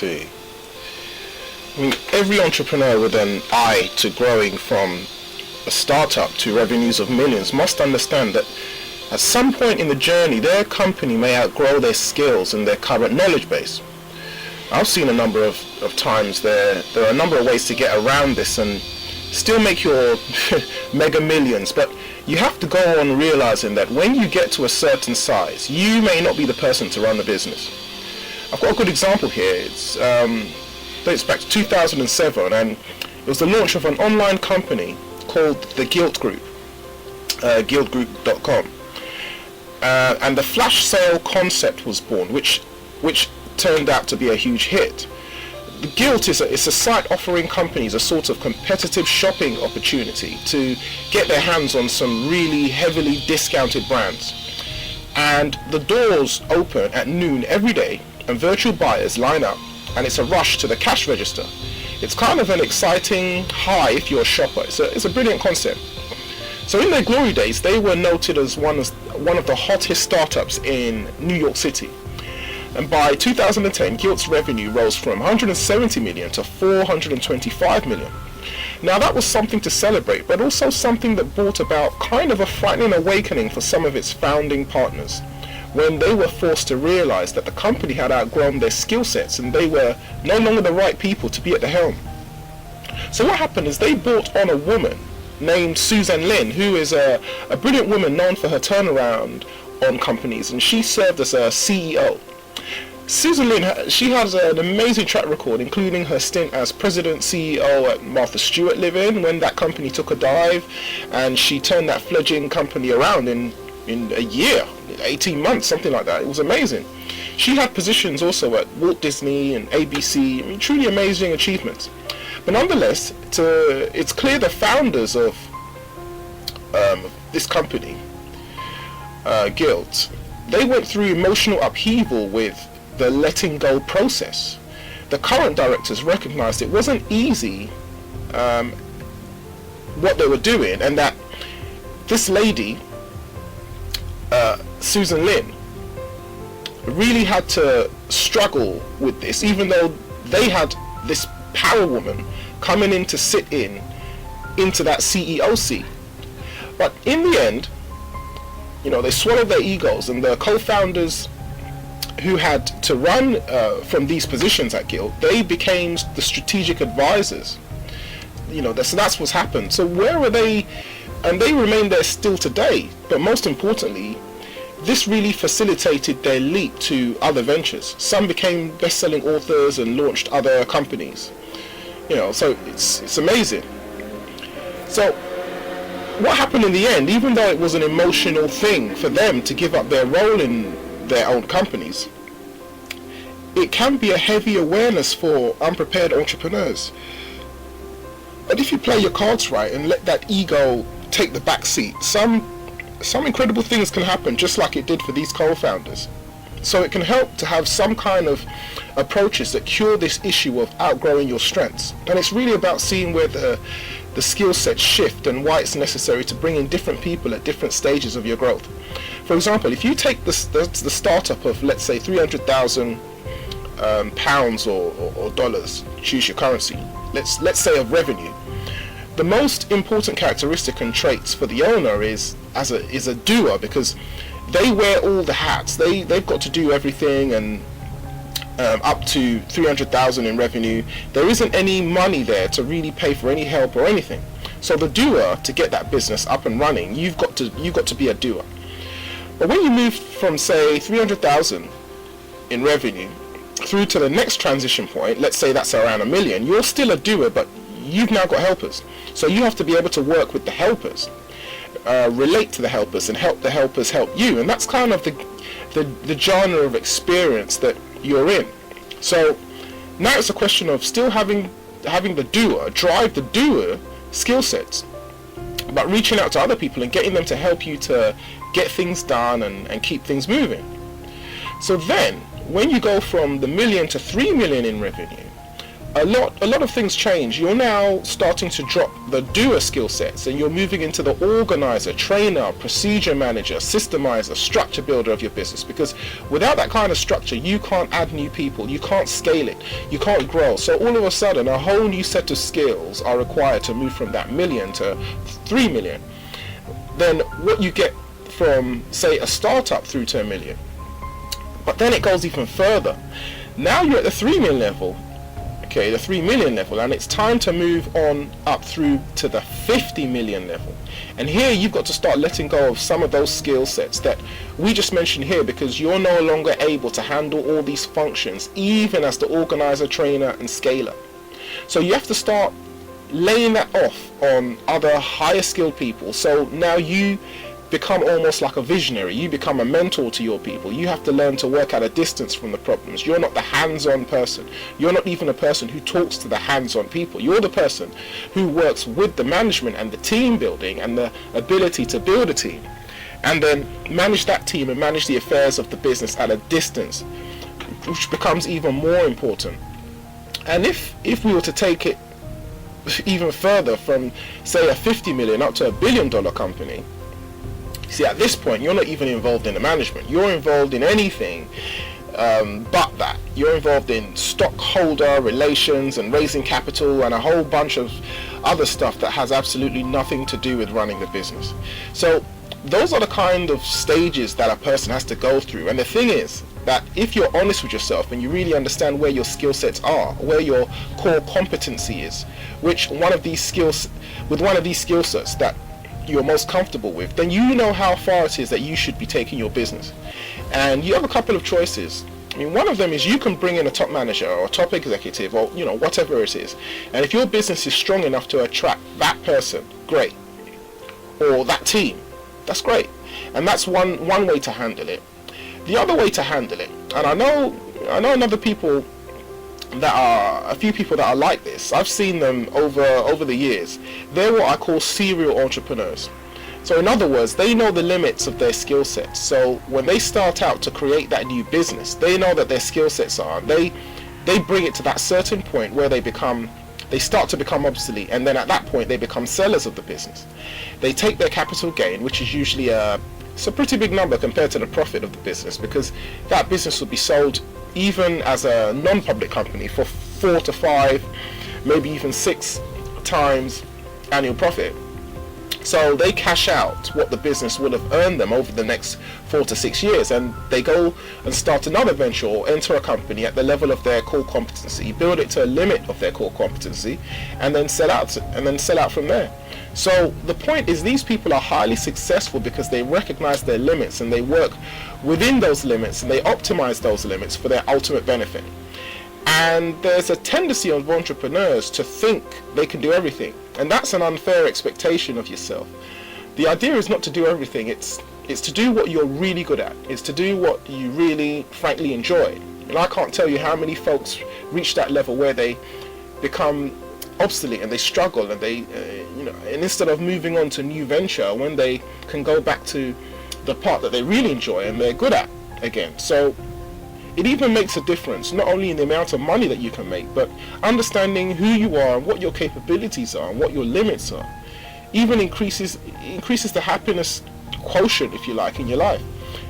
see. I mean, every entrepreneur with an eye to growing from a startup to revenues of millions must understand that at some point in the journey, their company may outgrow their skills and their current knowledge base. I've seen a number of times there are a number of ways to get around this and still make your mega millions, but you have to go on realizing that when you get to a certain size, you may not be the person to run the business. I've got a good example here. It's dates back to 2007, and it was the launch of an online company called the Gilt Group, giltgroup.com, and the flash sale concept was born, which turned out to be a huge hit. The Gilt is a site offering companies a sort of competitive shopping opportunity to get their hands on some really heavily discounted brands. And the doors open at noon every day, and virtual buyers line up, and it's a rush to the cash register. It's kind of an exciting high if you're a shopper. It's a brilliant concept. So in their glory days, they were noted as one of the hottest startups in New York City. And by 2010, Gilt's revenue rose from 170 million to 425 million. Now that was something to celebrate, but also something that brought about kind of a frightening awakening for some of its founding partners, when they were forced to realize that the company had outgrown their skill sets and they were no longer the right people to be at the helm. So what happened is they brought on a woman named Susan Lin, who is a brilliant woman known for her turnaround on companies, and she served as a CEO. Susan Lin, she has an amazing track record, including her stint as president CEO at Martha Stewart Living when that company took a dive, and she turned that fledgling company around in a year, 18 months, something like that. It was amazing. She had positions also at Walt Disney and ABC. I mean, truly amazing achievements. But nonetheless, it's clear the founders of this company, Gilt, they went through emotional upheaval with the letting go process. The current directors recognized it wasn't easy what they were doing, and that this lady, Susan Lin, really had to struggle with this, even though they had this power woman coming in to sit into that CEO seat. But in the end, they swallowed their egos, and the co-founders who had to run from these positions at Gilt, they became the strategic advisors. So that's what's happened. So where are they? And they remain there still today. But most importantly, this really facilitated their leap to other ventures. Some became best-selling authors and launched other companies. So it's amazing. So what happened in the end, even though it was an emotional thing for them to give up their role in their own companies, it can be a heavy awareness for unprepared entrepreneurs. But if you play your cards right and let that ego take the back seat, some incredible things can happen, just like it did for these co-founders. So it can help to have some kind of approaches that cure this issue of outgrowing your strengths. And it's really about seeing where the skill sets shift and why it's necessary to bring in different people at different stages of your growth. For example, if you take the startup of, let's say, 300,000 pounds or dollars, choose your currency, let's say of revenue, the most important characteristic and traits for the owner is a doer, because they wear all the hats. They've got to do everything, and up to 300,000 in revenue, there isn't any money there to really pay for any help or anything. So the doer, to get that business up and running, you've got to be a doer. But when you move from, say, 300,000 in revenue through to the next transition point, let's say that's around $1 million, you're still a doer, but you've now got helpers. So you have to be able to work with the helpers, relate to the helpers, and help the helpers help you. And that's kind of the genre of experience that you're in. So now it's a question of still having the doer drive the doer skill sets, but reaching out to other people and getting them to help you to get things done and keep things moving. So then when you go from the $1 million to $3 million in revenue, a lot of things change. You're now starting to drop the doer skill sets, and you're moving into the organizer, trainer, procedure manager, systemizer, structure builder of your business, because without that kind of structure you can't add new people, you can't scale it, you can't grow. So all of a sudden a whole new set of skills are required to move from that million to 3 million. Then what you get from, say, a startup through to a million. But then it goes even further. Now you're at the 3 million level. Okay, the 3 million level, and it's time to move on up through to the 50 million level. And here you've got to start letting go of some of those skill sets that we just mentioned here, because you're no longer able to handle all these functions, even as the organizer, trainer, and scaler. So you have to start laying that off on other higher skilled people. So now you become almost like a visionary. You become a mentor to your people. You have to learn to work at a distance from the problems. You're not the hands-on person. You're not even a person who talks to the hands-on people. You're the person who works with the management and the team building and the ability to build a team, and then manage that team and manage the affairs of the business at a distance, which becomes even more important. And if we were to take it even further from, say, a 50 million up to a $1 billion company, see, at this point you're not even involved in the management. You're involved in anything but that. You're involved in stockholder relations and raising capital and a whole bunch of other stuff that has absolutely nothing to do with running the business. So those are the kind of stages that a person has to go through. And the thing is that if you're honest with yourself and you really understand where your skill sets are, where your core competency is, with one of these skill sets that you're most comfortable with, then you know how far it is that you should be taking your business. And you have a couple of choices. I mean, one of them is you can bring in a top manager or a top executive, or whatever it is, and if your business is strong enough to attract that person, great, or that team, that's great. And that's one way to handle it. The other way to handle it, and I know a few people that are like this. I've seen them over the years. They're what I call serial entrepreneurs. So in other words, they know the limits of their skill sets. So when they start out to create that new business, they know that their skill sets are. They bring it to that certain point where they start to become obsolete, and then at that point they become sellers of the business. They take their capital gain, which is usually it's a pretty big number compared to the profit of the business, because that business will be sold even as a non-public company for 4 to 5, maybe even 6 times annual profit. So they cash out what the business would have earned them over the next 4 to 6 years, and they go and start another venture or enter a company at the level of their core competency, build it to a limit of their core competency, and then sell out from there. So the point is, these people are highly successful because they recognize their limits and they work within those limits and they optimize those limits for their ultimate benefit. And there's a tendency of entrepreneurs to think they can do everything, and that's an unfair expectation of yourself. The idea is not to do everything, it's to do what you're really good at. It's to do what you really frankly enjoy. And I can't tell you how many folks reach that level where they become obsolete and they struggle, and they and instead of moving on to a new venture, when they can go back to the part that they really enjoy and they're good at again. So it even makes a difference, not only in the amount of money that you can make, but understanding who you are and what your capabilities are and what your limits are. Even increases the happiness quotient, if you like, in your life.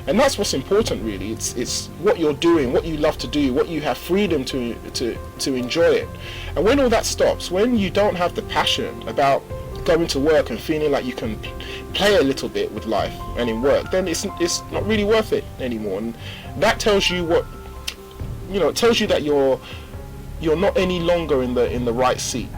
And that's what's important, really. It's what you're doing, what you love to do, what you have freedom to enjoy it. And when all that stops, when you don't have the passion about going to work and feeling like you can play a little bit with life and in work, then it's not really worth it anymore. And that tells you it tells you that you're not any longer in the right seat.